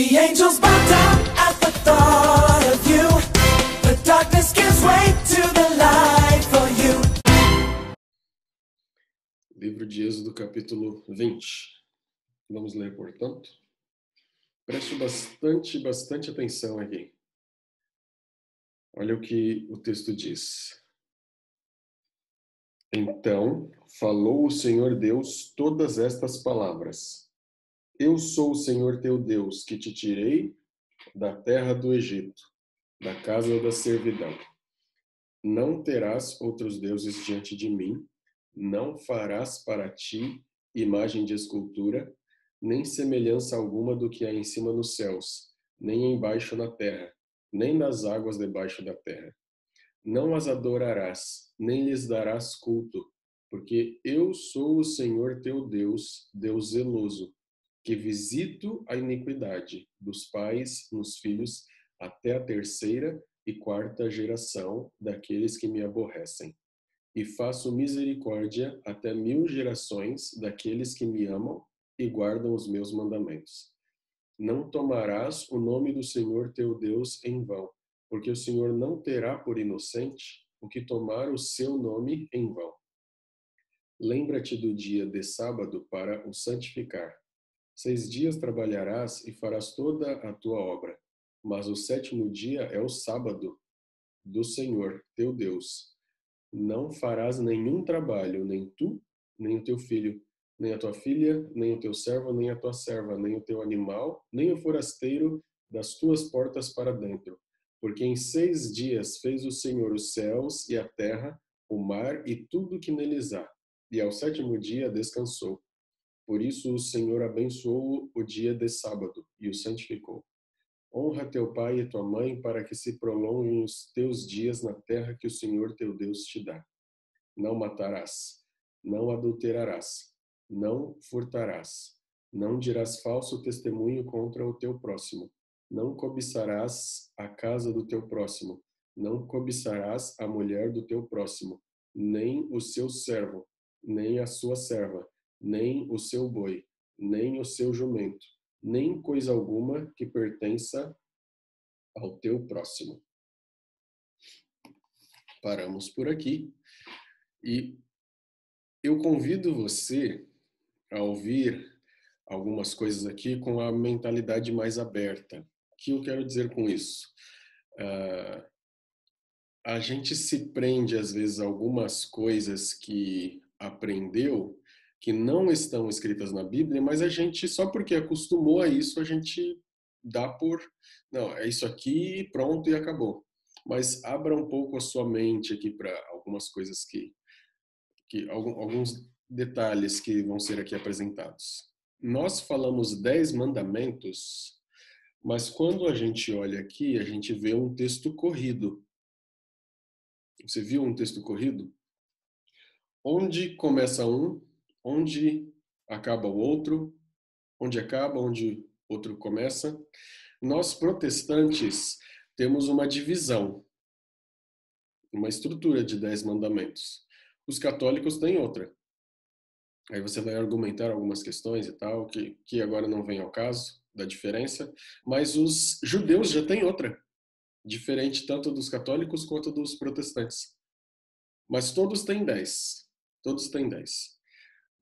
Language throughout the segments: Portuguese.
The angels bow down at the thought of you. The darkness gives way to the light for you. Livro de Êxodo, capítulo 20. Vamos ler, portanto. Preste bastante atenção aqui. Olha o que o texto diz. Então falou o Senhor Deus todas estas palavras. Eu sou o Senhor teu Deus, que te tirei da terra do Egito, da casa da servidão. Não terás outros deuses diante de mim, não farás para ti imagem de escultura, nem semelhança alguma do que há em cima nos céus, nem embaixo na terra, nem nas águas debaixo da terra. Não as adorarás, nem lhes darás culto, porque eu sou o Senhor teu Deus, Deus zeloso, que visito a iniquidade dos pais nos filhos até a terceira e quarta geração daqueles que me aborrecem. E faço misericórdia até 1000 gerações daqueles que me amam e guardam os meus mandamentos. Não tomarás o nome do Senhor teu Deus em vão, porque o Senhor não terá por inocente o que tomar o seu nome em vão. Lembra-te do dia de sábado para o santificar. 6 dias trabalharás e farás toda a tua obra, mas o 7º dia é o sábado do Senhor teu Deus. Não farás nenhum trabalho, nem tu, nem o teu filho, nem a tua filha, nem o teu servo, nem a tua serva, nem o teu animal, nem o forasteiro das tuas portas para dentro. Porque em 6 dias fez o Senhor os céus e a terra, o mar e tudo que neles há, e ao 7º dia descansou. Por isso o Senhor abençoou o dia de sábado e o santificou. Honra teu pai e tua mãe para que se prolonguem os teus dias na terra que o Senhor teu Deus te dá. Não matarás, não adulterarás, não furtarás, não dirás falso testemunho contra o teu próximo, não cobiçarás a casa do teu próximo, não cobiçarás a mulher do teu próximo, nem o seu servo, nem a sua serva, nem o seu boi, nem o seu jumento, nem coisa alguma que pertença ao teu próximo. Paramos por aqui e eu convido você a ouvir algumas coisas aqui com a mentalidade mais aberta. O que eu quero dizer com isso? A gente se prende às vezes a algumas coisas que aprendeu que não estão escritas na Bíblia, mas a gente, só porque acostumou a isso, a gente dá por, não, é isso aqui, pronto e acabou. Mas abra um pouco a sua mente aqui para algumas coisas alguns detalhes que vão ser aqui apresentados. Nós falamos 10 mandamentos, mas quando a gente olha aqui, a gente vê um texto corrido. Você viu um texto corrido? Onde começa um, onde acaba o outro, onde acaba, onde outro começa. Nós, protestantes, temos uma divisão, uma estrutura de 10 mandamentos. Os católicos têm outra. Aí você vai argumentar algumas questões e tal, que agora não vem ao caso da diferença, mas os judeus já têm outra, diferente tanto dos católicos quanto dos protestantes. Mas todos têm 10. Todos têm 10.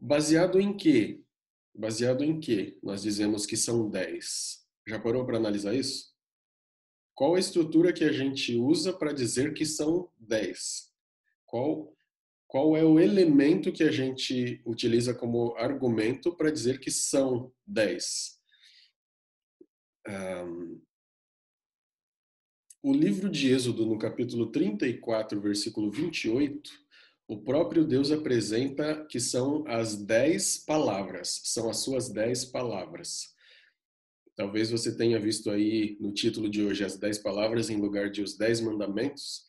Baseado em quê? Baseado em quê nós dizemos que são 10? Já parou para analisar isso? Qual a estrutura que a gente usa para dizer que são 10? Qual é o elemento que a gente utiliza como argumento para dizer que são 10? O livro de Êxodo, no capítulo 34, versículo 28, o próprio Deus apresenta que são as 10 palavras, são as suas 10 palavras. Talvez você tenha visto aí no título de hoje as 10 palavras em lugar de os 10 mandamentos.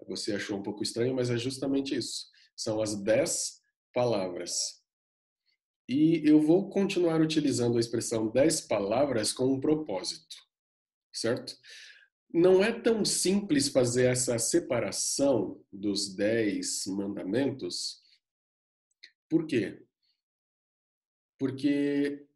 Você achou um pouco estranho, mas é justamente isso. São as 10 palavras. E eu vou continuar utilizando a expressão 10 palavras com um propósito, certo? Não é tão simples fazer essa separação dos 10 mandamentos. Por quê? Porque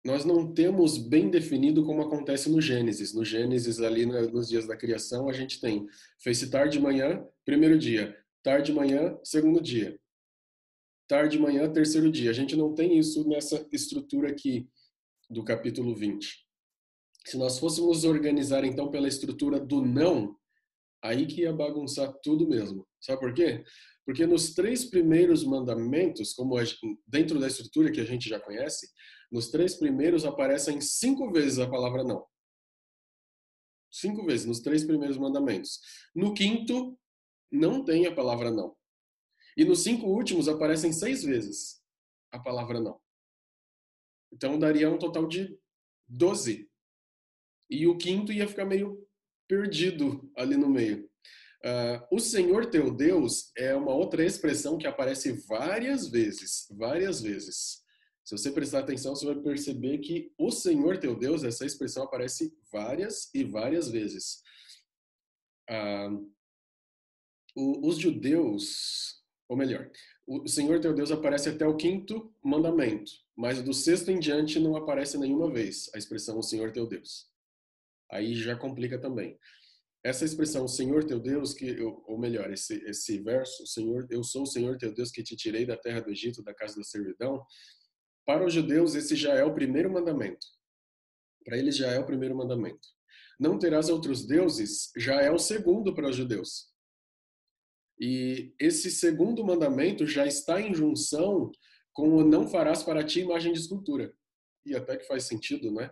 nós não temos bem definido como acontece no Gênesis. No Gênesis, ali nos dias da criação, a gente tem fez-se tarde de manhã, primeiro dia, tarde de manhã, segundo dia, tarde de manhã, terceiro dia. A gente não tem isso nessa estrutura aqui do capítulo 20. Se nós fôssemos organizar então pela estrutura do não, aí que ia bagunçar tudo mesmo. Sabe por quê? Porque nos 3 primeiros mandamentos, dentro da estrutura que a gente já conhece, nos 3 primeiros aparecem 5 vezes a palavra não. 5 vezes, nos 3 primeiros mandamentos. No quinto, não tem a palavra não. E nos 5 últimos aparecem 6 vezes a palavra não. Então daria um total de 12. E o quinto ia ficar meio perdido ali no meio. O Senhor teu Deus é uma outra expressão que aparece várias vezes, várias vezes. Se você prestar atenção, você vai perceber que o Senhor teu Deus, essa expressão aparece várias e várias vezes. Os judeus, ou melhor, o Senhor teu Deus aparece até o 5º mandamento, mas do 6º em diante não aparece nenhuma vez a expressão o Senhor teu Deus. Aí já complica também. Essa expressão, Senhor teu Deus, ou melhor, esse verso, Senhor, eu sou o Senhor teu Deus que te tirei da terra do Egito, da casa da servidão, para os judeus esse já é o primeiro mandamento. Para eles já é o primeiro mandamento. Não terás outros deuses já é o segundo para os judeus. E esse segundo mandamento já está em junção com o não farás para ti imagem de escultura. E até que faz sentido, né?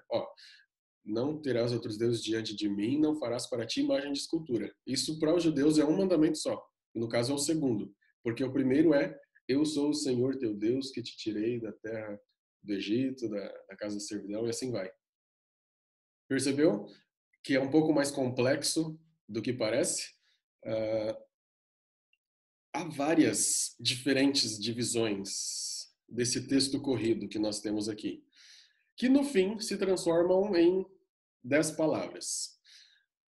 Não terás outros deuses diante de mim, não farás para ti imagem de escultura. Isso para os judeus é um mandamento só. No caso é o segundo. Porque o primeiro é, eu sou o Senhor teu Deus que te tirei da terra do Egito, da casa da servidão, e assim vai. Percebeu que é um pouco mais complexo do que parece? Há várias diferentes divisões desse texto corrido que nós temos aqui, que no fim se transformam em 10 palavras.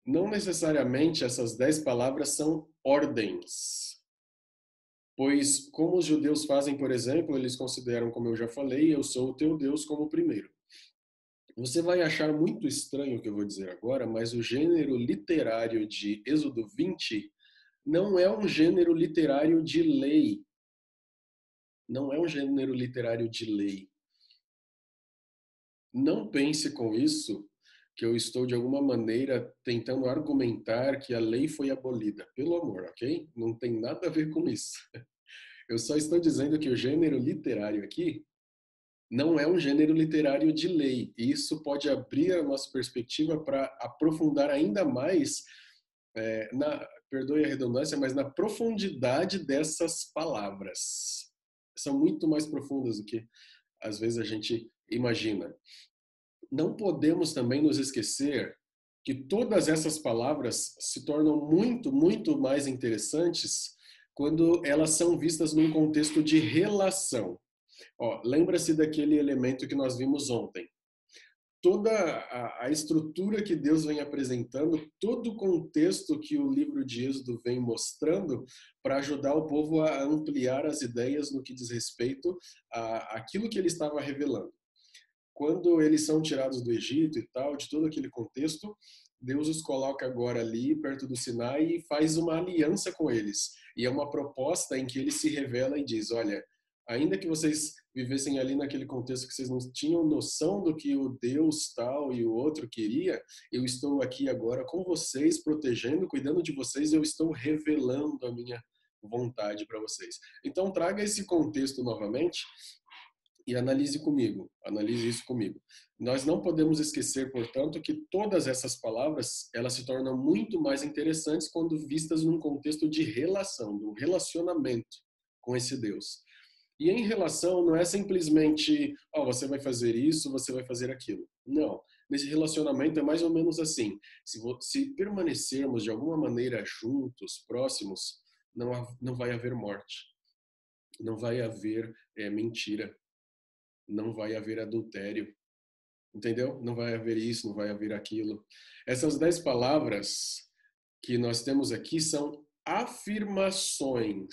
Não necessariamente essas 10 palavras são ordens, pois como os judeus fazem, por exemplo, eles consideram, como eu já falei, eu sou o teu Deus como primeiro. Você vai achar muito estranho o que eu vou dizer agora, mas o gênero literário de Êxodo 20 não é um gênero literário de lei. Não é um gênero literário de lei. Não pense com isso que eu estou, de alguma maneira, tentando argumentar que a lei foi abolida. Pelo amor, ok? Não tem nada a ver com isso. Eu só estou dizendo que o gênero literário aqui não é um gênero literário de lei. E isso pode abrir a nossa perspectiva para aprofundar ainda mais, perdoe a redundância, mas na profundidade dessas palavras. São muito mais profundas do que, às vezes, a gente imagina. Não podemos também nos esquecer que todas essas palavras se tornam muito, muito mais interessantes quando elas são vistas num contexto de relação. Lembra-se daquele elemento que nós vimos ontem. Toda a estrutura que Deus vem apresentando, todo o contexto que o livro de Êxodo vem mostrando para ajudar o povo a ampliar as ideias no que diz respeito àquilo que ele estava revelando. Quando eles são tirados do Egito e tal, de todo aquele contexto, Deus os coloca agora ali perto do Sinai e faz uma aliança com eles. E é uma proposta em que ele se revela e diz, olha, ainda que vocês vivessem ali naquele contexto que vocês não tinham noção do que o Deus tal e o outro queria, eu estou aqui agora com vocês, protegendo, cuidando de vocês, eu estou revelando a minha vontade para vocês. Então traga esse contexto novamente e analise isso comigo. Nós não podemos esquecer, portanto, que todas essas palavras, elas se tornam muito mais interessantes quando vistas num contexto de relação, de um relacionamento com esse Deus. E em relação não é simplesmente, você vai fazer isso, você vai fazer aquilo. Não. Nesse relacionamento é mais ou menos assim. Se permanecermos de alguma maneira juntos, próximos, não vai haver morte. Não vai haver mentira. Não vai haver adultério, entendeu? Não vai haver isso, não vai haver aquilo. Essas 10 palavras que nós temos aqui são afirmações.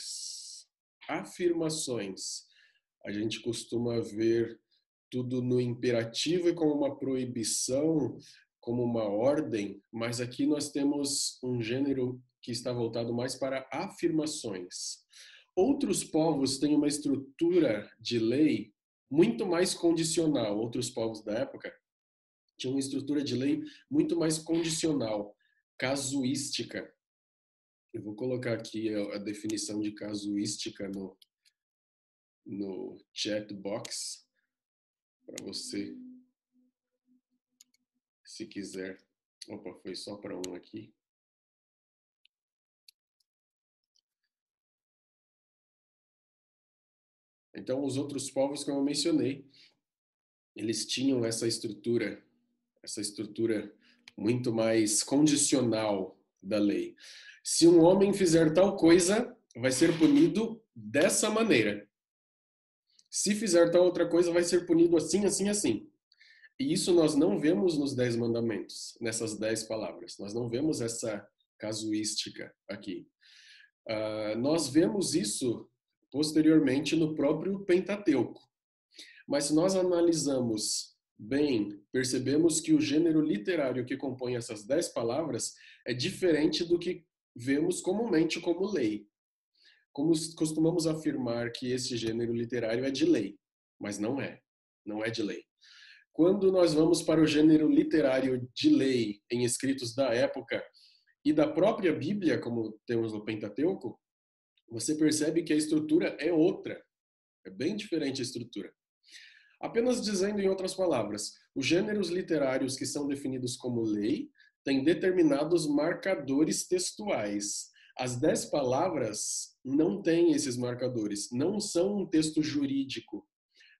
Afirmações. A gente costuma ver tudo no imperativo e como uma proibição, como uma ordem, mas aqui nós temos um gênero que está voltado mais para afirmações. Outros povos têm uma estrutura de lei muito mais condicional. Outros povos da época tinham uma estrutura de lei muito mais condicional, casuística. Eu vou colocar aqui a definição de casuística no chat box para você, se quiser. Opa, foi só para um aqui. Então, os outros povos, como eu mencionei, eles tinham essa estrutura muito mais condicional da lei. Se um homem fizer tal coisa, vai ser punido dessa maneira. Se fizer tal outra coisa, vai ser punido assim, assim, assim. E isso nós não vemos nos 10 mandamentos, nessas 10 palavras. Nós não vemos essa casuística aqui. Nós vemos isso posteriormente no próprio Pentateuco. Mas se nós analisamos bem, percebemos que o gênero literário que compõe essas 10 palavras é diferente do que vemos comumente como lei. Como costumamos afirmar que esse gênero literário é de lei, mas não é de lei. Quando nós vamos para o gênero literário de lei em escritos da época e da própria Bíblia, como temos no Pentateuco, você percebe que a estrutura é outra. É bem diferente a estrutura. Apenas dizendo em outras palavras, os gêneros literários que são definidos como lei têm determinados marcadores textuais. As 10 palavras não têm esses marcadores, não são um texto jurídico,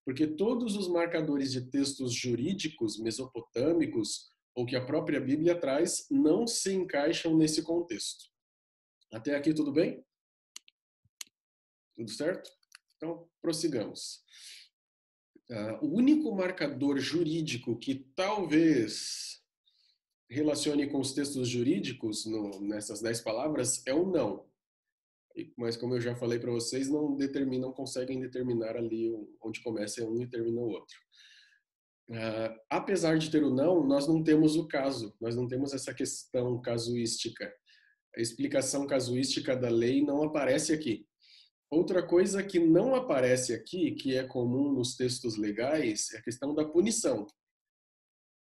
porque todos os marcadores de textos jurídicos mesopotâmicos ou que a própria Bíblia traz não se encaixam nesse contexto. Até aqui tudo bem? Tudo certo? Então, prossigamos. O único marcador jurídico que talvez relacione com os textos jurídicos nessas 10 palavras é o não. Mas como eu já falei para vocês, não conseguem determinar ali onde começa um e termina o outro. Apesar de ter o não, nós não temos o caso, nós não temos essa questão casuística. A explicação casuística da lei não aparece aqui. Outra coisa que não aparece aqui, que é comum nos textos legais, é a questão da punição.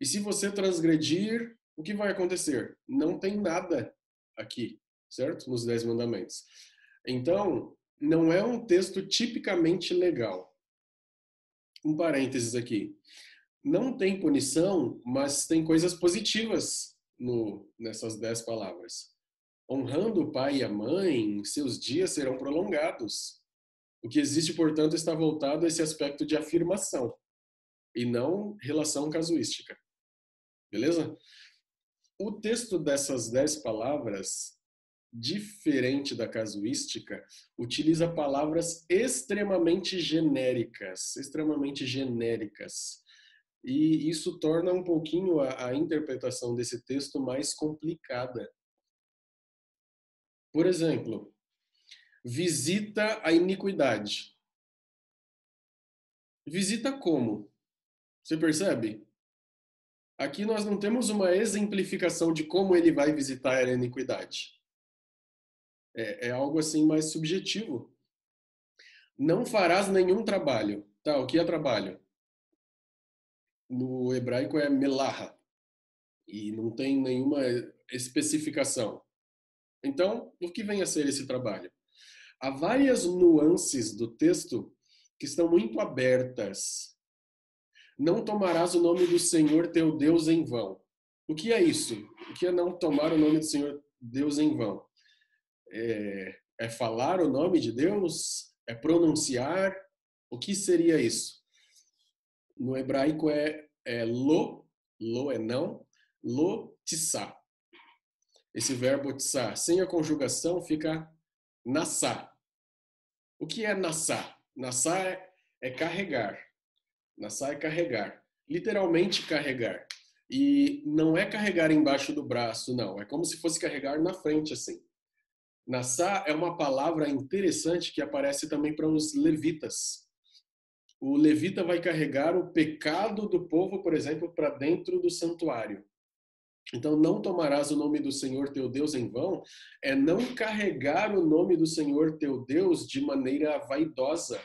E se você transgredir, o que vai acontecer? Não tem nada aqui, certo? Nos 10 mandamentos. Então, não é um texto tipicamente legal. Um parênteses aqui. Não tem punição, mas tem coisas positivas nessas 10 palavras. Honrando o pai e a mãe, seus dias serão prolongados. O que existe, portanto, está voltado a esse aspecto de afirmação e não relação casuística. Beleza? O texto dessas 10 palavras, diferente da casuística, utiliza palavras extremamente genéricas. E isso torna um pouquinho a interpretação desse texto mais complicada. Por exemplo, visita a iniquidade. Visita como? Você percebe? Aqui nós não temos uma exemplificação de como ele vai visitar a iniquidade. É algo assim mais subjetivo. Não farás nenhum trabalho. Tá, o que é trabalho? No hebraico é melaha. E não tem nenhuma especificação. Então, o que vem a ser esse trabalho? Há várias nuances do texto que estão muito abertas. Não tomarás o nome do Senhor teu Deus em vão. O que é isso? O que é não tomar o nome do Senhor Deus em vão? É falar o nome de Deus? É pronunciar? O que seria isso? No hebraico é lo é não, lo tissá. Esse verbo tissá, sem a conjugação, fica nassá. O que é nassá? Nassá é carregar. Nassá é carregar. Literalmente carregar. E não é carregar embaixo do braço, não. É como se fosse carregar na frente, assim. Nassá é uma palavra interessante que aparece também para os levitas. o levita vai carregar o pecado do povo, por exemplo, para dentro do santuário. Então, não tomarás o nome do Senhor teu Deus em vão, é não carregar o nome do Senhor teu Deus de maneira vaidosa.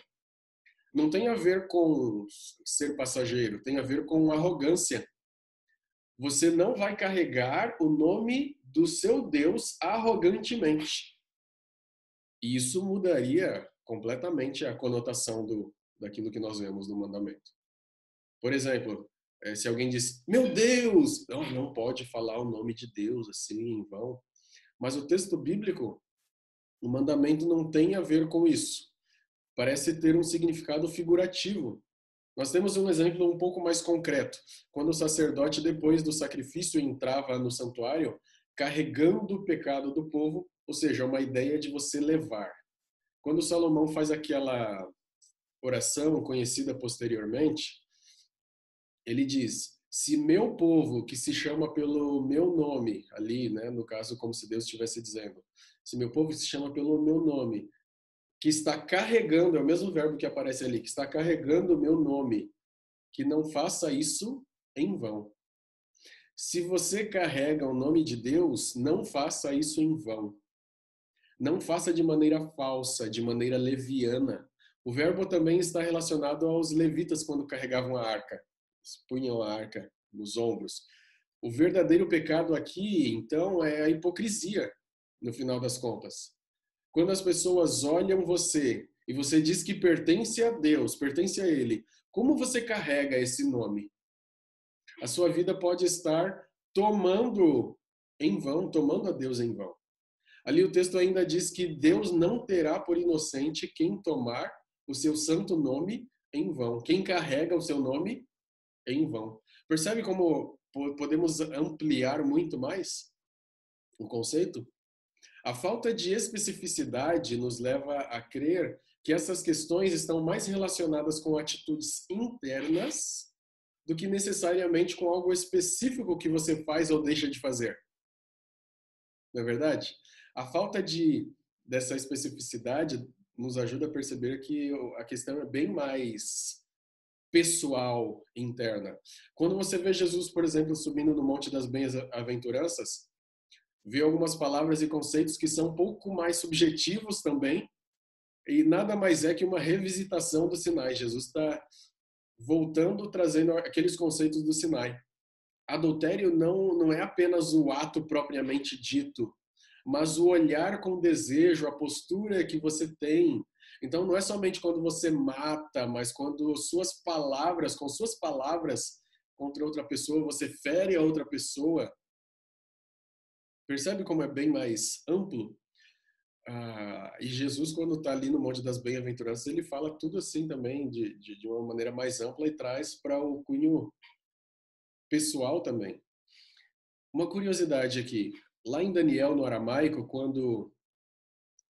Não tem a ver com ser passageiro, tem a ver com arrogância. Você não vai carregar o nome do seu Deus arrogantemente. E isso mudaria completamente a conotação daquilo que nós vemos no mandamento. Por exemplo, se alguém diz, meu Deus, não pode falar o nome de Deus assim em vão. Mas o texto bíblico, o mandamento não tem a ver com isso. Parece ter um significado figurativo. Nós temos um exemplo um pouco mais concreto. Quando o sacerdote, depois do sacrifício, entrava no santuário, carregando o pecado do povo, ou seja, uma ideia de você levar. Quando Salomão faz aquela oração conhecida posteriormente, ele diz: se meu povo, que se chama pelo meu nome, ali, né, no caso, como se Deus estivesse dizendo, se meu povo se chama pelo meu nome, que está carregando, é o mesmo verbo que aparece ali, que está carregando o meu nome, que não faça isso em vão. Se você carrega o nome de Deus, não faça isso em vão. Não faça de maneira falsa, de maneira leviana. O verbo também está relacionado aos levitas quando carregavam a arca. Eles punham a arca nos ombros. O verdadeiro pecado aqui, então, é a hipocrisia, no final das contas. Quando as pessoas olham você e você diz que pertence a Deus, pertence a Ele, como você carrega esse nome? A sua vida pode estar tomando em vão, tomando a Deus em vão. Ali o texto ainda diz que Deus não terá por inocente quem tomar o seu santo nome em vão. Quem carrega o seu nome em vão. Percebe como podemos ampliar muito mais o conceito? A falta de especificidade nos leva a crer que essas questões estão mais relacionadas com atitudes internas do que necessariamente com algo específico que você faz ou deixa de fazer. Não é verdade? A falta dessa especificidade nos ajuda a perceber que a questão é bem mais pessoal, interna. Quando você vê Jesus, por exemplo, subindo no Monte das Bem-aventuranças, vê algumas palavras e conceitos que são um pouco mais subjetivos também, e nada mais é que uma revisitação do Sinai. Jesus está voltando, trazendo aqueles conceitos do Sinai. Adultério não é apenas o ato propriamente dito, mas o olhar com desejo, a postura que você tem. Então não é somente quando você mata, mas quando com suas palavras contra outra pessoa, você fere a outra pessoa. Percebe como é bem mais amplo? E Jesus, quando está ali no Monte das Bem-aventuranças, ele fala tudo assim também, de uma maneira mais ampla e traz para o cunho pessoal também. Uma curiosidade aqui, lá em Daniel, no aramaico, quando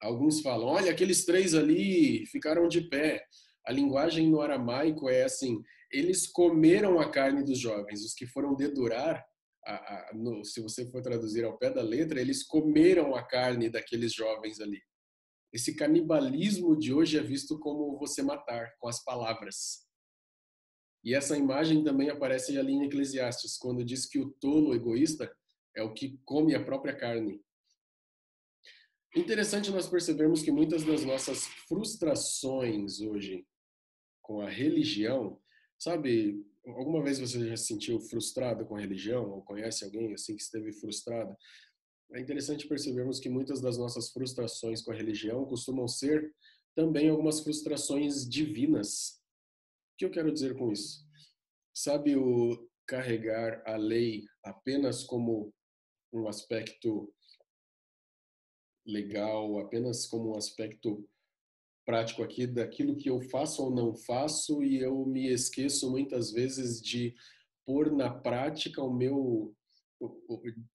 alguns falam, olha, aqueles três ali ficaram de pé, a linguagem no aramaico é assim, eles comeram a carne dos jovens, os que foram dedurar, se você for traduzir ao pé da letra, eles comeram a carne daqueles jovens ali. Esse canibalismo de hoje é visto como você matar, com as palavras. E essa imagem também aparece ali em Eclesiastes, quando diz que o tolo egoísta é o que come a própria carne. Interessante nós percebermos que muitas das nossas frustrações hoje com a religião, sabe, alguma vez você já se sentiu frustrado com a religião ou conhece alguém assim que esteve frustrado? É interessante percebermos que muitas das nossas frustrações com a religião costumam ser também algumas frustrações divinas. O que eu quero dizer com isso? Sabe, o carregar a lei apenas como um aspecto legal, apenas como um aspecto prático aqui daquilo que eu faço ou não faço, e eu me esqueço muitas vezes de pôr na prática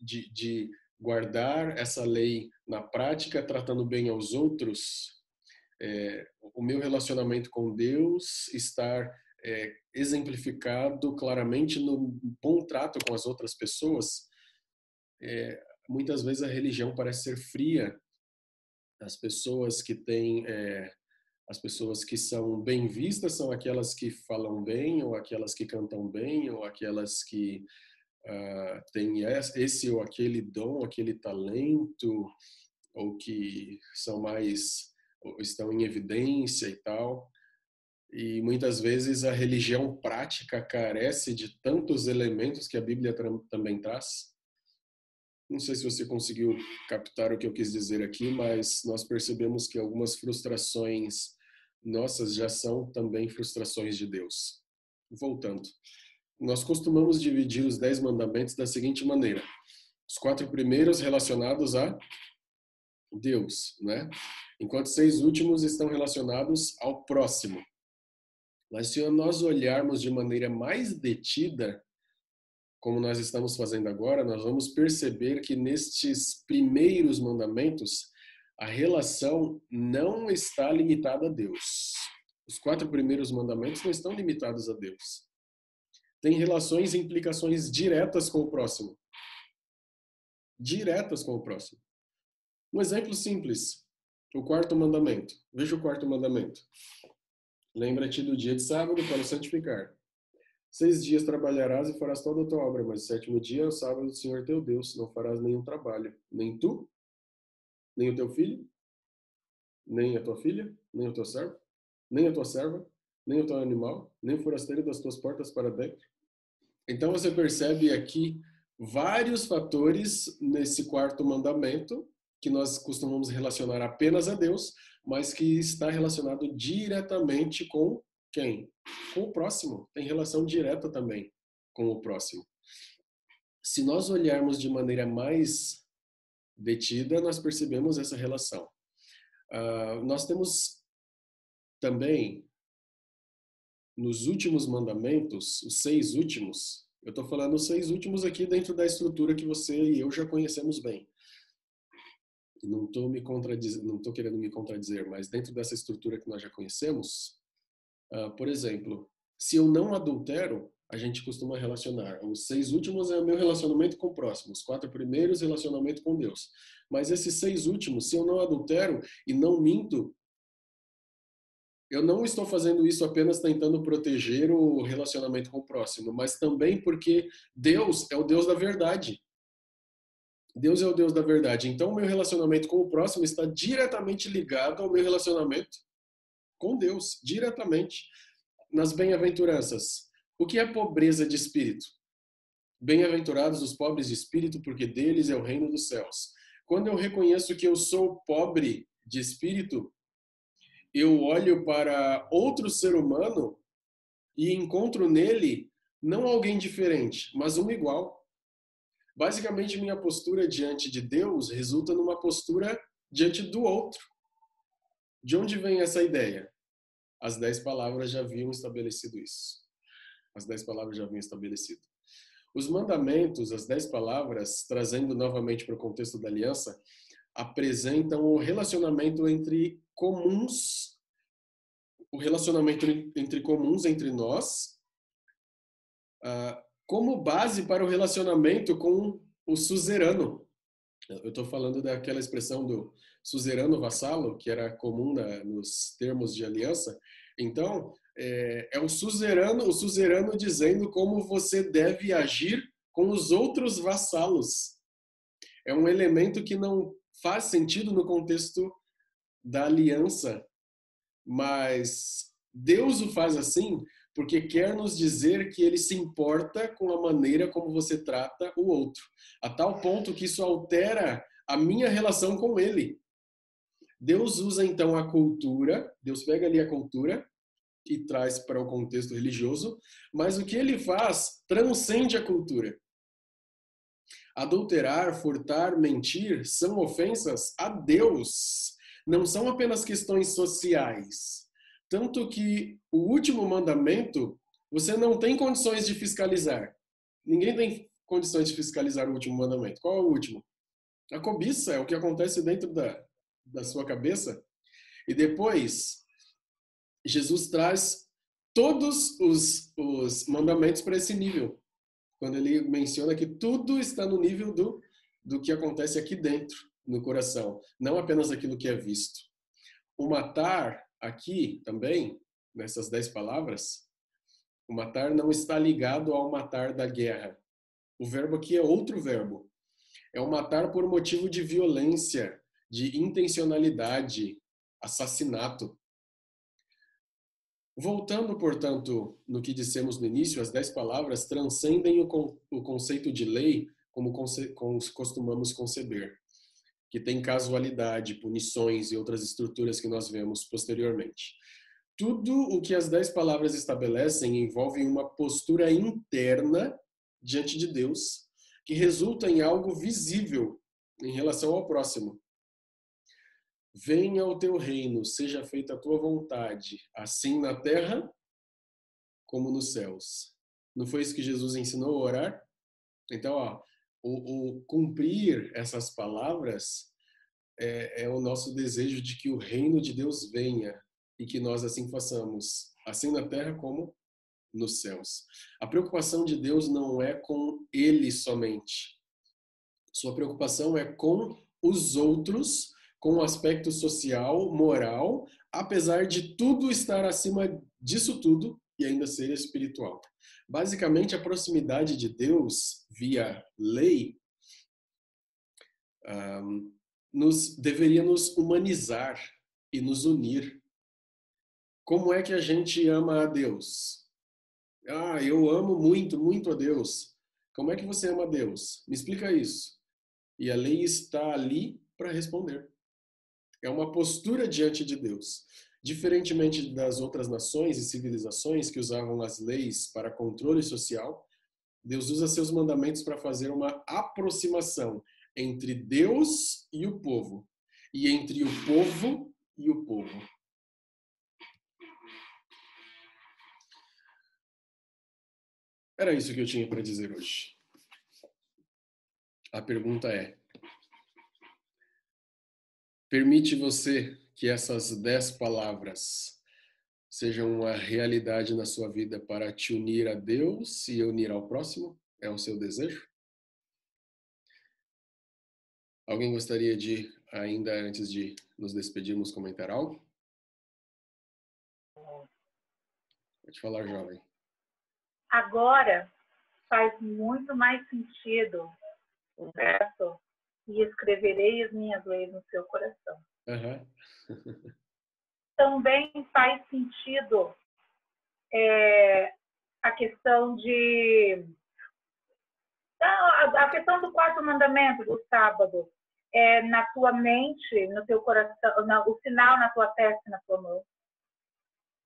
de guardar essa lei na prática, tratando bem aos outros, o meu relacionamento com Deus estar exemplificado claramente no bom trato com as outras pessoas. Muitas vezes a religião parece ser fria. As pessoas que têm As pessoas que são bem vistas são aquelas que falam bem, ou aquelas que cantam bem, ou aquelas que têm esse ou aquele dom, aquele talento, ou que são mais, ou estão em evidência e tal. E muitas vezes a religião prática carece de tantos elementos que a Bíblia também traz. Não sei se você conseguiu captar o que eu quis dizer aqui, mas nós percebemos que algumas frustrações nossas já são também frustrações de Deus. Voltando, nós costumamos dividir os 10 mandamentos da seguinte maneira: os 4 primeiros relacionados a Deus, né? Enquanto os 6 últimos estão relacionados ao próximo. Mas se nós olharmos de maneira mais detida, como nós estamos fazendo agora, nós vamos perceber que nestes primeiros mandamentos, a relação não está limitada a Deus. Os 4 primeiros mandamentos não estão limitados a Deus. Tem relações e implicações diretas com o próximo. Diretas com o próximo. Um exemplo simples. O 4º mandamento. Veja o 4º mandamento. Lembra-te do dia de sábado para o santificar. 6 dias trabalharás e farás toda a tua obra, mas o 7º dia é o sábado do Senhor teu Deus. Não farás nenhum trabalho. Nem tu, nem o teu filho, nem a tua filha, nem o teu servo, nem a tua serva, nem o teu animal, nem o forasteiro das tuas portas para dentro. Então você percebe aqui vários fatores nesse 4º mandamento que nós costumamos relacionar apenas a Deus, mas que está relacionado diretamente com quem? Com o próximo. Tem relação direta também com o próximo. Se nós olharmos de maneira mais detida, nós percebemos essa relação. Nós temos também, nos últimos mandamentos, os 6 últimos, eu estou falando os 6 últimos aqui dentro da estrutura que você e eu já conhecemos bem. Não estou querendo me contradizer, mas dentro dessa estrutura que nós já conhecemos, por exemplo, se eu não adultero, a gente costuma relacionar. Os 6 últimos é o meu relacionamento com o próximo, os 4 primeiros, relacionamento com Deus. Mas esses 6 últimos, se eu não adultero e não minto, eu não estou fazendo isso apenas tentando proteger o relacionamento com o próximo, mas também porque Deus é o Deus da verdade. Deus é o Deus da verdade. Então, o meu relacionamento com o próximo está diretamente ligado ao meu relacionamento com Deus, diretamente. Nas bem-aventuranças, o que é pobreza de espírito? Bem-aventurados os pobres de espírito, porque deles é o reino dos céus. Quando eu reconheço que eu sou pobre de espírito, eu olho para outro ser humano e encontro nele não alguém diferente, mas um igual. Basicamente, minha postura diante de Deus resulta numa postura diante do outro. De onde vem essa ideia? As 10 palavras já haviam estabelecido isso. As 10 palavras já haviam estabelecido. Os mandamentos, as 10 palavras, trazendo novamente para o contexto da aliança, apresentam o relacionamento entre comuns, o relacionamento entre comuns entre nós, como base para o relacionamento com o suzerano. Eu estou falando daquela expressão do suzerano vassalo, que era comum nos termos de aliança. Então, é o suzerano dizendo como você deve agir com os outros vassalos. É um elemento que não faz sentido no contexto da aliança, mas Deus o faz assim porque quer nos dizer que ele se importa com a maneira como você trata o outro, a tal ponto que isso altera a minha relação com ele. Deus usa então a cultura, Deus pega ali a cultura e traz para o contexto religioso, mas o que ele faz transcende a cultura. Adulterar, furtar, mentir são ofensas a Deus, não são apenas questões sociais. Tanto que o último mandamento, você não tem condições de fiscalizar. Ninguém tem condições de fiscalizar o último mandamento. Qual é o último? A cobiça é o que acontece dentro da sua cabeça. E depois, Jesus traz todos os mandamentos para esse nível. Quando ele menciona que tudo está no nível do que acontece aqui dentro, no coração. Não apenas aquilo que é visto. O matar aqui também, nessas 10 palavras, o matar não está ligado ao matar da guerra. O verbo aqui é outro verbo. É o matar por motivo de violência, de intencionalidade, assassinato. Voltando, portanto, no que dissemos no início, as 10 palavras transcendem o conceito de lei como costumamos conceber, que tem casualidade, punições e outras estruturas que nós vemos posteriormente. Tudo o que as 10 palavras estabelecem envolve uma postura interna diante de Deus, que resulta em algo visível em relação ao próximo. Venha o teu reino, seja feita a tua vontade, assim na terra como nos céus. Não foi isso que Jesus ensinou a orar? Então, ó, o cumprir essas palavras é o nosso desejo de que o reino de Deus venha e que nós assim façamos, assim na terra como nos céus. A preocupação de Deus não é com ele somente. Sua preocupação é com os outros, com o aspecto social, moral, apesar de tudo estar acima disso tudo e ainda ser espiritual. Basicamente, a proximidade de Deus via lei deveria nos humanizar e nos unir. Como é que a gente ama a Deus? Ah, eu amo muito, muito a Deus. Como é que você ama a Deus? Me explica isso. E a lei está ali para responder. É uma postura diante de Deus. Diferentemente das outras nações e civilizações que usavam as leis para controle social, Deus usa seus mandamentos para fazer uma aproximação entre Deus e o povo, e entre o povo e o povo. Era isso que eu tinha para dizer hoje. A pergunta é: permite você que essas 10 palavras sejam uma realidade na sua vida para te unir a Deus e unir ao próximo? É o seu desejo? Alguém gostaria de, ainda antes de nos despedirmos, comentar algo? Pode falar, jovem. Agora faz muito mais sentido o verso: e escreverei as minhas leis no seu coração. Uhum. Também faz sentido a questão a questão do quarto mandamento do sábado. Na tua mente, no teu coração, o sinal na tua testa e na tua mão.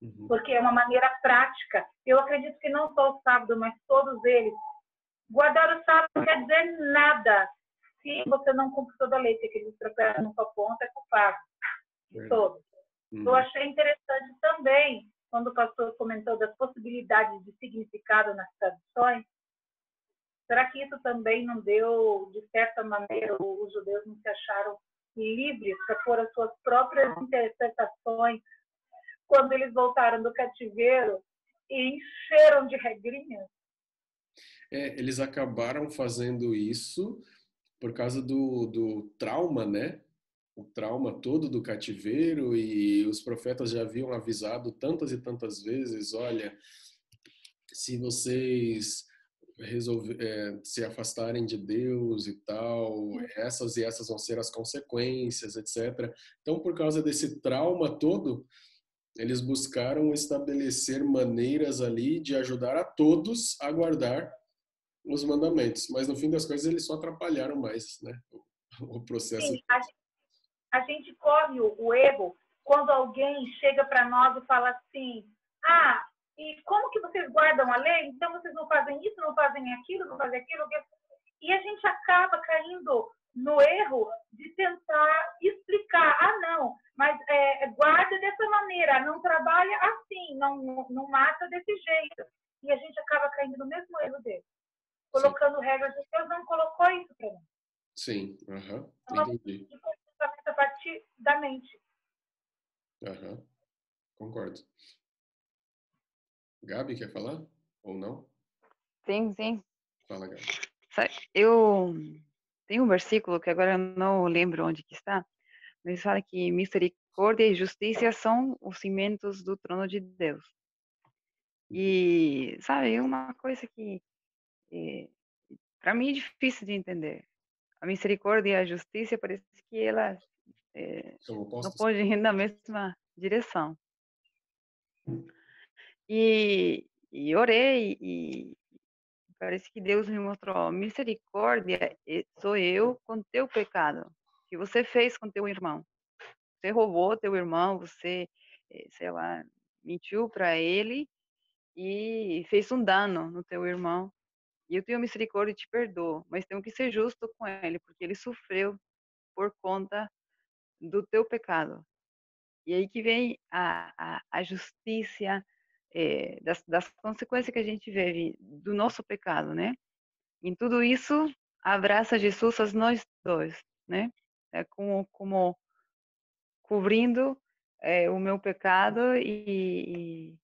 Uhum. Porque é uma maneira prática. Eu acredito que não só o sábado, mas todos eles. Guardar o sábado não quer dizer nada se você não cumpre toda a lei, porque aquele tropeço na sua ponta é culpado de todos. Uhum. Eu achei interessante também, quando o pastor comentou das possibilidades de significado nas traduções. Será que isso também não deu, de certa maneira, os judeus não se acharam livres para pôr as suas próprias interpretações quando eles voltaram do cativeiro e encheram de regrinhas? Eles acabaram fazendo isso por causa do trauma, né? O trauma todo do cativeiro, e os profetas já haviam avisado tantas e tantas vezes: olha, se vocês se afastarem de Deus e tal, essas e essas vão ser as consequências, etc. Então, por causa desse trauma todo, eles buscaram estabelecer maneiras ali de ajudar a todos a guardar os mandamentos, mas no fim das coisas eles só atrapalharam mais, né? O processo. Sim, a gente corre o erro quando alguém chega para nós e fala assim: ah, e como que vocês guardam a lei? Então vocês não fazem isso, não fazem aquilo, não fazem aquilo. E a gente acaba caindo no erro de tentar explicar: ah, não, mas guarda dessa maneira, não trabalha assim, não mata desse jeito. E a gente acaba caindo no mesmo erro dele, colocando Sim. regras que Deus não colocou isso para nós. Sim, entendi. E comportamento a partir da mente. Concordo. Gabi, quer falar? Ou não? Sim, sim. Fala, Gabi. Eu tenho um versículo que agora eu não lembro onde que está, mas fala que misericórdia e justiça são os cimentos do trono de Deus. E, sabe, uma coisa que para mim é difícil de entender. A misericórdia e a justiça parece que elas São não opostos? podem ir na mesma direção. E orei e parece que Deus me mostrou misericórdia sou eu com teu pecado que você fez com teu irmão. Você roubou teu irmão, você, sei lá, mentiu para ele e fez um dano no teu irmão. E eu tenho misericórdia e te perdoo, mas tenho que ser justo com ele, porque ele sofreu por conta do teu pecado. E aí que vem a justiça das consequências que a gente vive do nosso pecado, né? Em tudo isso, abraça Jesus a nós dois, né? É como cobrindo o meu pecado e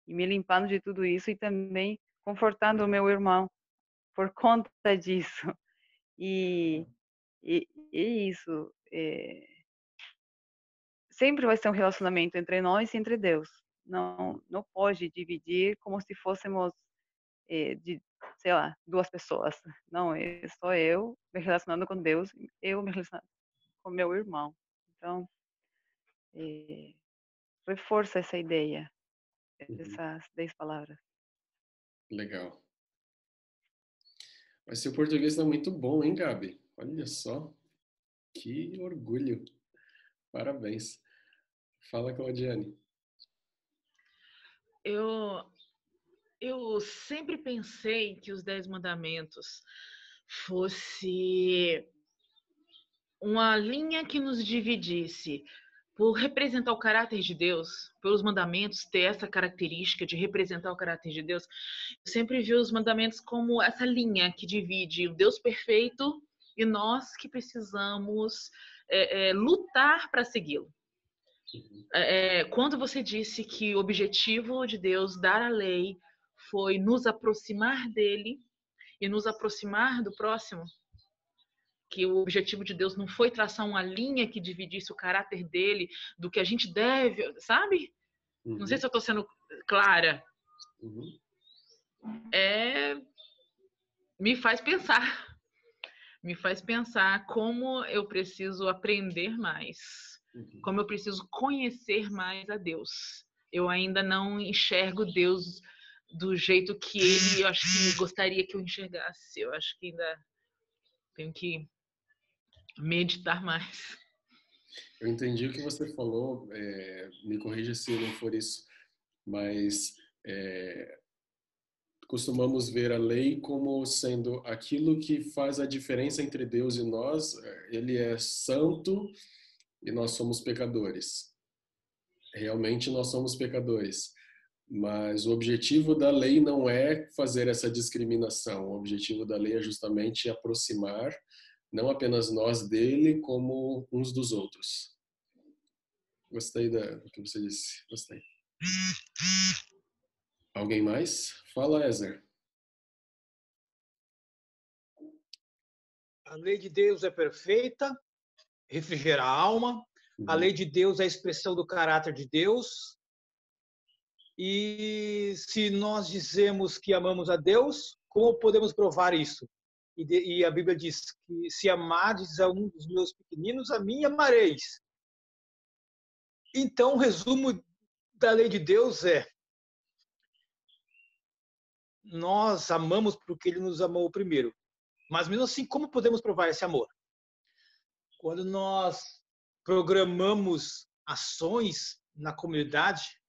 me limpando de tudo isso e também confortando o meu irmão por conta disso. E, e isso sempre vai ser um relacionamento entre nós e entre Deus. Não pode dividir como se fôssemos sei lá, duas pessoas. Não, sou eu me relacionando com Deus, eu me relacionando com meu irmão. Então, reforça essa ideia, essas 10 palavras. Legal. Mas seu português está muito bom, hein, Gabi? Olha só. Que orgulho. Parabéns. Fala, Claudiane. Eu sempre pensei que os 10 mandamentos fosse uma linha que nos dividisse por representar o caráter de Deus, pelos mandamentos ter essa característica de representar o caráter de Deus. Eu sempre vi os mandamentos como essa linha que divide o Deus perfeito e nós que precisamos lutar para segui-lo. Quando você disse que o objetivo de Deus dar a lei foi nos aproximar dele e nos aproximar do próximo, que o objetivo de Deus não foi traçar uma linha que dividisse o caráter dele do que a gente deve, sabe? Não sei se eu estou sendo clara. Me faz pensar. Me faz pensar como eu preciso aprender mais, como eu preciso conhecer mais a Deus. Eu ainda não enxergo Deus do jeito que eu acho que gostaria que eu enxergasse. Eu acho que ainda tenho que meditar mais. Eu entendi o que você falou, me corrija se não for isso, mas costumamos ver a lei como sendo aquilo que faz a diferença entre Deus e nós. Ele é santo e nós somos pecadores. Realmente nós somos pecadores. Mas o objetivo da lei não é fazer essa discriminação. O objetivo da lei é justamente aproximar não apenas nós dele, como uns dos outros. Gostei do que você disse. Gostei. Alguém mais? Fala, Ezer. A lei de Deus é perfeita, refrigera a alma. A lei de Deus é a expressão do caráter de Deus. E se nós dizemos que amamos a Deus, como podemos provar isso? E a Bíblia diz que se amardes a um dos meus pequeninos, a mim amareis. Então, o resumo da lei de Deus é: nós amamos porque ele nos amou primeiro. Mas mesmo assim, como podemos provar esse amor? Quando nós programamos ações na comunidade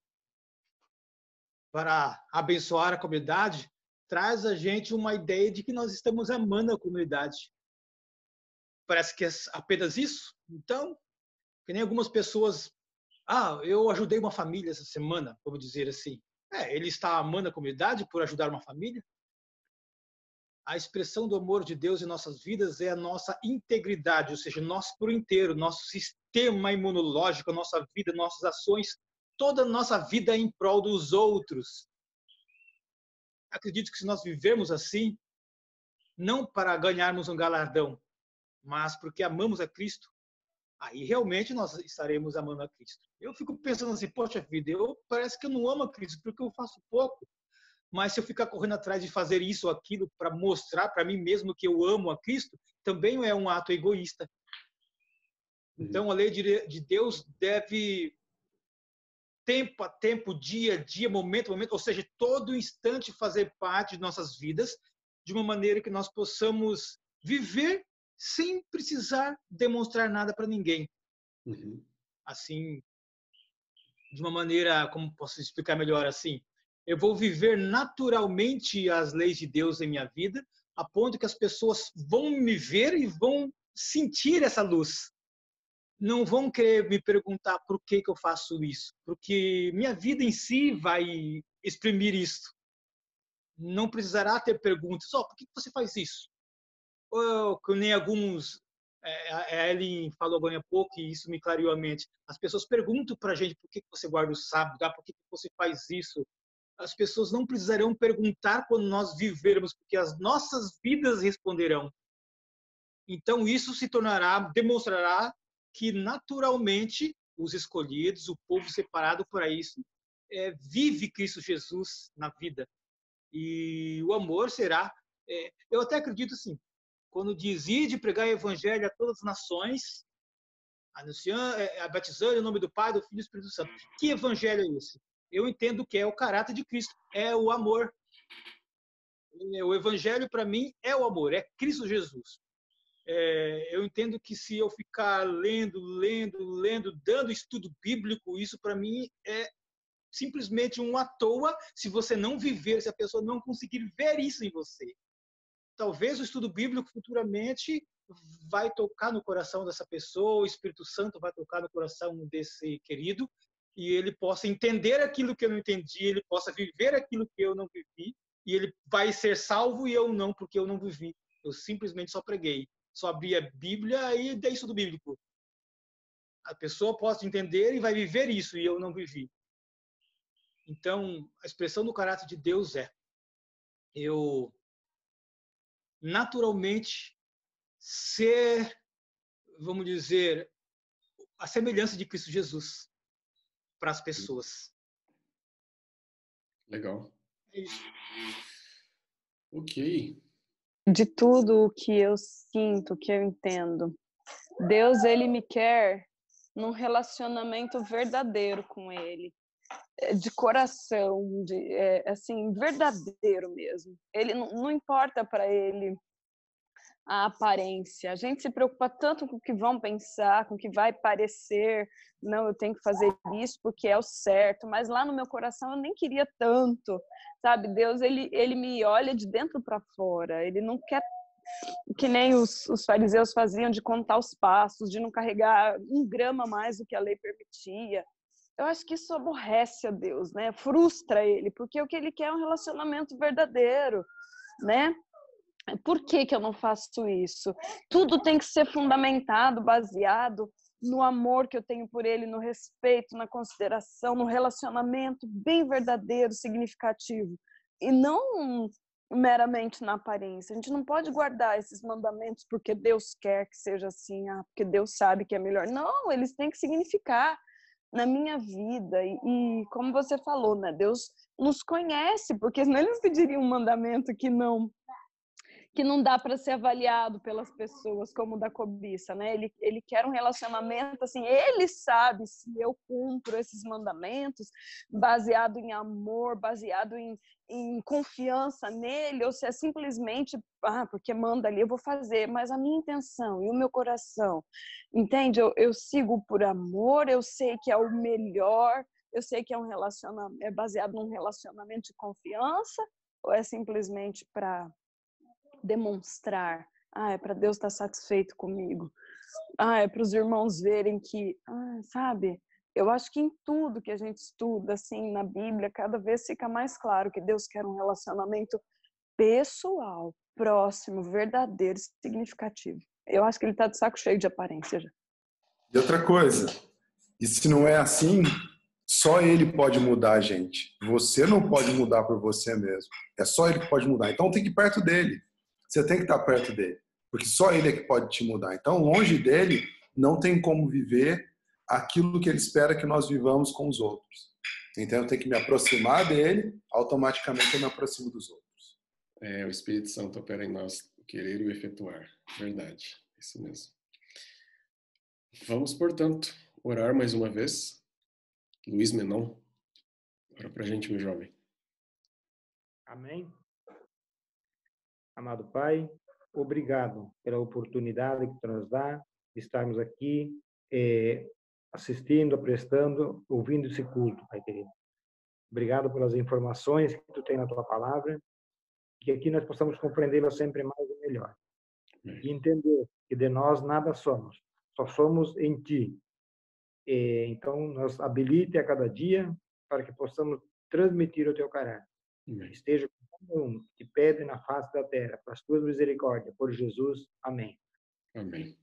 para abençoar a comunidade, traz a gente uma ideia de que nós estamos amando a comunidade. Parece que é apenas isso. Então, que nem algumas pessoas, eu ajudei uma família essa semana, vamos dizer assim. Ele está amando a comunidade por ajudar uma família? A expressão do amor de Deus em nossas vidas é a nossa integridade, ou seja, nós por inteiro, nosso sistema imunológico, a nossa vida, nossas ações, toda a nossa vida em prol dos outros. Acredito que se nós vivemos assim, não para ganharmos um galardão, mas porque amamos a Cristo, aí realmente nós estaremos amando a Cristo. Eu fico pensando assim, poxa vida, parece que eu não amo a Cristo porque eu faço pouco. Mas se eu ficar correndo atrás de fazer isso ou aquilo para mostrar para mim mesmo que eu amo a Cristo, também é um ato egoísta. Então, a lei de Deus deve, tempo a tempo, dia a dia, momento a momento, ou seja, todo instante fazer parte de nossas vidas, de uma maneira que nós possamos viver sem precisar demonstrar nada para ninguém. Assim, de uma maneira, como posso explicar melhor assim? Eu vou viver naturalmente as leis de Deus em minha vida, a ponto que as pessoas vão me ver e vão sentir essa luz. Não vão querer me perguntar por que eu faço isso, porque minha vida em si vai exprimir isso. Não precisará ter perguntas, por que você faz isso? Ou que nem alguns, a Ellen falou agora há pouco e isso me clareou a mente. As pessoas perguntam para a gente por que você guarda o sábado, por que você faz isso. As pessoas não precisarão perguntar quando nós vivermos, porque as nossas vidas responderão. Então, isso demonstrará que naturalmente os escolhidos, o povo separado para isso, vive Cristo Jesus na vida. E o amor será... eu até acredito assim, quando diz de pregar o evangelho a todas as nações, anunciando, batizando em nome do Pai, do Filho e do Espírito Santo. Que evangelho é esse? Eu entendo que é o caráter de Cristo, é o amor. O evangelho, para mim, é o amor, é Cristo Jesus. Eu entendo que se eu ficar lendo, dando estudo bíblico, isso para mim é simplesmente um à toa, se você não viver, se a pessoa não conseguir ver isso em você. Talvez o estudo bíblico futuramente vai tocar no coração dessa pessoa, o Espírito Santo vai tocar no coração desse querido, e ele possa entender aquilo que eu não entendi, ele possa viver aquilo que eu não vivi, e ele vai ser salvo e eu não, porque eu não vivi. Eu simplesmente só preguei, só abri a Bíblia e dei estudo bíblico. A pessoa pode entender e vai viver isso, e eu não vivi. Então, a expressão do caráter de Deus eu naturalmente ser, vamos dizer, a semelhança de Cristo Jesus para as pessoas. Legal. É isso. Ok. De tudo o que eu sinto, que eu entendo, Deus, ele me quer num relacionamento verdadeiro com ele, de coração, assim, verdadeiro mesmo. Ele não importa para ele a aparência. A gente se preocupa tanto com o que vão pensar, com o que vai parecer. Não, eu tenho que fazer isso porque é o certo. Mas lá no meu coração eu nem queria tanto, sabe? Deus, ele me olha de dentro para fora. Ele não quer que nem os fariseus faziam, de contar os passos, de não carregar 1 grama mais do que a lei permitia. Eu acho que isso aborrece a Deus, né? Frustra ele, porque o que ele quer é um relacionamento verdadeiro, né? Por que eu não faço isso? Tudo tem que ser fundamentado, baseado no amor que eu tenho por ele, no respeito, na consideração, no relacionamento bem verdadeiro, significativo. E não meramente na aparência. A gente não pode guardar esses mandamentos porque Deus quer que seja assim, porque Deus sabe que é melhor. Não, eles têm que significar na minha vida. E como você falou, né? Deus nos conhece, porque senão ele não pediria um mandamento que não dá para ser avaliado pelas pessoas, como o da cobiça, né? Ele quer um relacionamento, assim, ele sabe se eu cumpro esses mandamentos baseado em amor, baseado em confiança nele, ou se é simplesmente, porque manda ali, eu vou fazer, mas a minha intenção e o meu coração, entende? Eu sigo por amor, eu sei que é o melhor, eu sei que é é baseado num relacionamento de confiança, ou é simplesmente para demonstrar, é para Deus estar satisfeito comigo, é para os irmãos verem que, sabe, eu acho que em tudo que a gente estuda, assim, na Bíblia, cada vez fica mais claro que Deus quer um relacionamento pessoal, próximo, verdadeiro, significativo. Eu acho que ele está de saco cheio de aparência já. E outra coisa, e se não é assim, só ele pode mudar a gente. Você não pode mudar por você mesmo. É só ele que pode mudar. Então tem que ir perto dele. Você tem que estar perto dele, porque só ele é que pode te mudar. Então, longe dele não tem como viver aquilo que ele espera que nós vivamos com os outros. Então eu tenho que me aproximar dele, automaticamente eu me aproximo dos outros. O Espírito Santo opera em nós o querer e o efetuar. Verdade, isso mesmo. Vamos, portanto, orar mais uma vez. Luiz Menon, ora pra gente, meu jovem. Amém. Amado Pai, obrigado pela oportunidade que tu nos dá de estarmos aqui assistindo, prestando, ouvindo esse culto, Pai querido. Obrigado pelas informações que tu tem na tua palavra, que aqui nós possamos compreendê-la sempre mais e melhor. E entender que de nós nada somos, só somos em ti. Então, nos habilite a cada dia para que possamos transmitir o teu caráter. Esteja com cada um que pede na face da terra, para as tuas misericórdias, por Jesus. Amém. Amém.